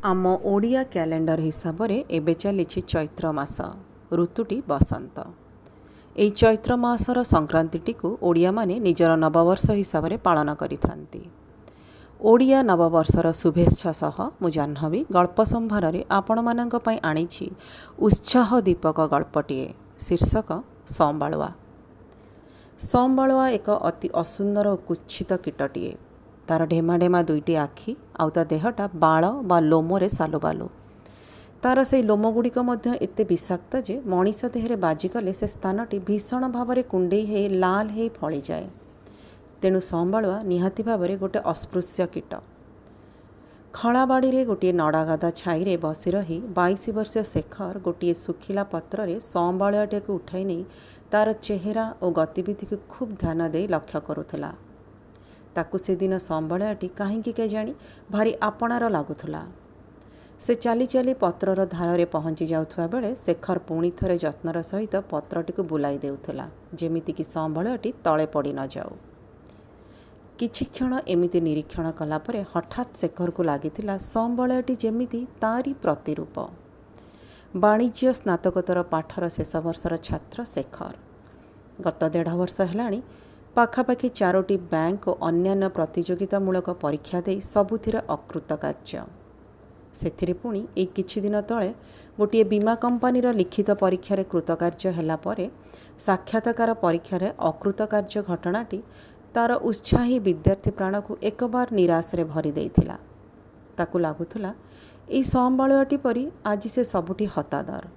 आम ओडिया कैलेंडर हिसाब रे एबे चलीछि चैत्र मास ऋतुटी बसंत। एई चैत्र मासर संक्रांतिटी को ओडिया माने निजर नववर्ष हिसाब रे पालन करिथांती। ओडिया नववर्षर शुभेच्छा सह मु जाह्नवी गल्प संभार रे आपण मानक पई आनिछि उत्साह दीपक गल्पटिए शीर्षक संबाळुआ। संबाळुआ एक अति असुंदर और कुत्सित कीटटिए। तार ढेमा ढेमा दुईटी आखि आउ ता देहटा बाळ बा लोमरे सालुबालु। तार से लोमगुड़िक मध्य एते विषाक्त जे मनीष देहरे बाजिगले से स्थानटी भीषण भाव में कुंडेई हे लाल हे फली जाए। तेणु संबाळुआ निहाती भाव में गोटे अस्पृश्य कीट। खलाबाड़ी रे गोटे नड़ागादा छाई रे बसी रही 22 वर्षीय शेखर गोटे सुखिला पत्र रे संबाळुआटे को उठाई नहीं तार चेहरा और गतिविधि को खूब ध्यान दे लक्ष्य करुला। ताकू से दिन संबाळुआटी कहीं केजाणी भारी आपणार लगुला। से चली चली पत्रर धार रे पहुँची जाउथुआ बेले शेखर पुणी थरे जत्नर सहित पत्रटी को बुलाई देउथला जेमितिकी संबाळुआटी तले पड़ी न जाऊ। किछि क्षण एमिति निरीक्षण कला परे हठात शेखर को लागिथिला संबाळुआटी जेमिति तारी प्रतिरूप। वाणिज्य स्नातकोत्तर पाठर शेष वर्षर छात्र शेखर गत 1.5 वर्ष हेलाणी पाखापाखि 4टी बैंक और अन्यान्य प्रतियोगितामूलक परीक्षा दे सबुथिरे अकृतकार्य। सेथिरे पुणी एक किछि दिन तले गोटे बीमा कंपानीर लिखित परीक्षा रे कृतकार्य हेला परे साक्षात्कार परीक्षा रे अकृतकार्य घटनाटी तार उत्साही विद्यार्थी प्राण को एक बार निराश रे भरी देइथिला। ताकू लागुथुला एई संबाळुआटी परी आज से सबुठी हतादर।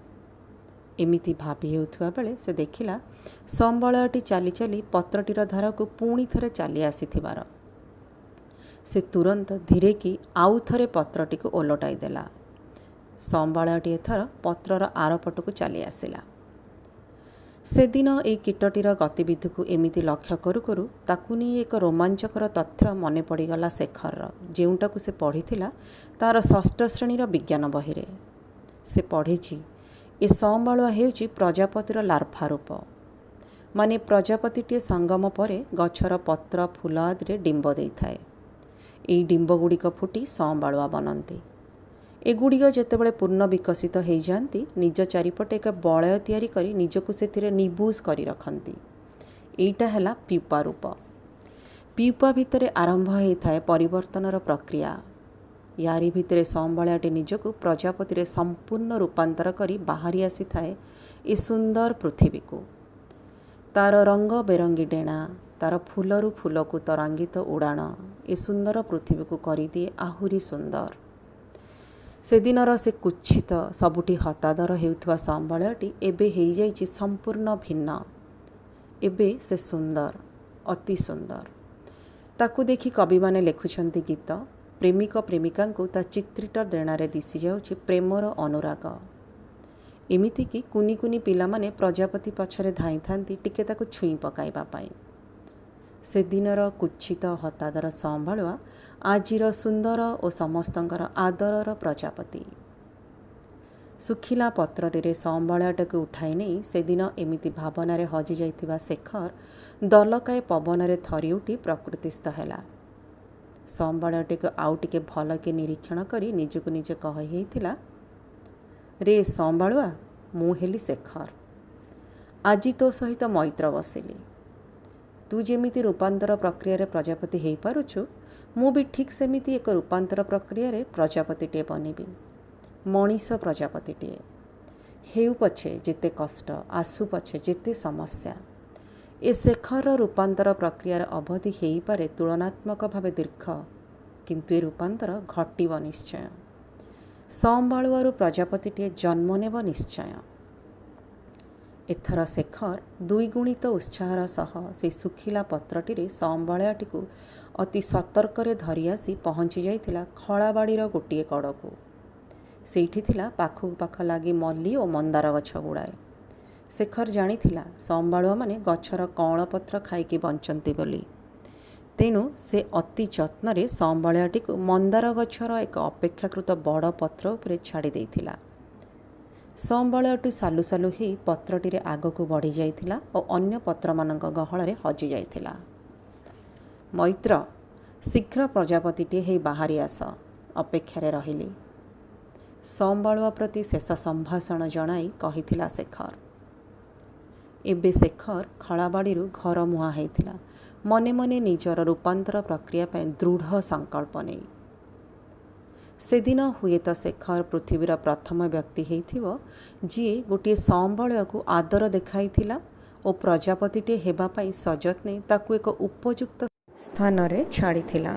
एमिति भाबी हेउथुआ बेले से देखिला संबाळुआटी चली चली पत्रटीर धारा को पुणी थरे चली आसीथिबार। से तुरंत धीरे की आउ थरे पत्रटी को ओलटाई देला। संबाळुआटी एथर पत्रर आरपट को चली आसिला। से दिन ए कीटटीर गतिविधि को एमिति लक्ष्य करू करू ताकू नहीं एक रोमांचकर तथ्य मने पड़गला शेखर जेउटा को से पढ़ीथिला तार 6ठ श्रेणीर विज्ञान बहिरे। से पढ़ी ए संबाळुआ हेउची प्रजापतिर लार्भा रूप। माने प्रजापतिटे संगम परे गछर पत्र फूल आदि डिंब देइथाए। एई डिंब गुड़िक फुटी संबाळुआ बनती। एगुड़िक जेतेबेले पूर्ण विकसित हो जाती निज चारिपटे एक बलय तैयारी करी निजको सेथिरे निबुज करी रखती। एइटा हैला प्यूपा रूप। प्यूपा भितरे आरंभ होइथाए परिवर्तनर प्रक्रिया। यारी भितरे संबाळुआटी निजको प्रजापति रे संपूर्ण रूपांतर करी बाहरी आसी थाए ए सुंदर पृथ्वी को। तार रंग बेरंगी डेणा तार फूलरू फूल को तरांगित उड़ाण ए सुंदर पृथ्वी को करी दिए आहुरी सुंदर। से दिनर से कुत्सित सबुठी हतादर हेउथुआ संबाळुआटी एबे हेई जाइछि संपूर्ण भिन्न। एबे से सुंदर अति सुंदर। ताकू देखि कवि माने लेखुछंती गीत प्रेमिक प्रेमिका को ता चित्रित डेणारे दिशि जाउछि प्रेमर अनुराग। एमिति कि कुनी कुनी पिला माने प्रजापति पछरे धाई थांती टिके ताकू छुई पकाइबा पाई। से दिनर कुत्सित हतादर संबाळुआ आजिर सुंदर और समस्तंकर आदरर प्रजापति। सुखिला पत्रटीरे संबाळुआटाକୁ उठाई नहीं से दिन एमिति भावनारे हजि जाइथिबा शेखर दलकाए पवनरे थरी उठी प्रकृतिस्थ हैला। संबाळुआटी को आउ टिके भल के निरीक्षण करी निजको निजे कहिथिला रे संबाळुआ मु हेली शेखर। आजि तो सहित मैत्र बसिली। तू जेमिति रूपांतर प्रक्रिया प्रजापति हो पारुछु मु भी ठीक सेमिति एक रूपांतर प्रक्रिया प्रजापतिटे बनिबी। मनीष प्रजापतिटे हेउ पछे जेते कष्ट आसु पछे जेते समस्या ए शेखर रूपांतर प्रक्रियार अवधि हो पारे तुलनात्मक भाव दीर्घ किंतु ए रूपांतर घटिब निश्चय। संबाळुआरू प्रजापतिटे जन्म नेब निश्चय। एथर शेखर दुईगुणित उत्साहर सह से सुखिला पत्रटीरे संबाळुआटी को अति सतर्करे धरी आसी पहुँची जाइथिला खलाबाड़ीर गोटे कड़कू। सेठी थिला पाखु पाख लागी मल्ली और मंदार गछ गुड़ाए। शेखर जानिथिला संबाळुआ माने गछर कौण पत्र खाइकी बंचंती बोली। तेणु से अति जत्न संबाळुआटी को मंदार गछर एक अपेक्षाकृत बड़ पत्र उपरे छाड़ी देइथिला। संबाळुआटी सालु सालु ही पत्रटीरे आगको बढ़ी जाइथिला और अन्य पत्र मानक गहଳରେ हजि जाइथिला। मैत्र शीघ्र प्रजापतिटे हे बाहरी आस अपेक्षारे रहिली। ସମ୍ବାଳୁଆ ପ୍ରତି ଶେଷ ସମ୍ଭାଷଣ ଜଣାଇ କହିଥିଲା ଶେଖର। ଏବେ ଶେଖର ଖଳାବାଡ଼ିରୁ ଘର ମୁହାଁ ହେଇଥିଲା, ମନେ ମନେ ନିଜର ରୂପାନ୍ତର ପ୍ରକ୍ରିୟା ପାଇଁ ଦୃଢ଼ ସଂକଳ୍ପ ନେଇ। ସେଦିନ ହୁଏତ ଶେଖର ପୃଥିବୀର ପ୍ରଥମ ବ୍ୟକ୍ତି ହେଇଥିବ ଯିଏ ଗୋଟିଏ ସମ୍ବଳକୁ ଆଦର ଦେଖାଇଥିଲା ଓ ପ୍ରଜାପତିଟିଏ ହେବା ପାଇଁ ସଯତ୍ନେ ତାକୁ ଏକ ଉପଯୁକ୍ତ ସ୍ଥାନରେ ଛାଡ଼ିଥିଲା।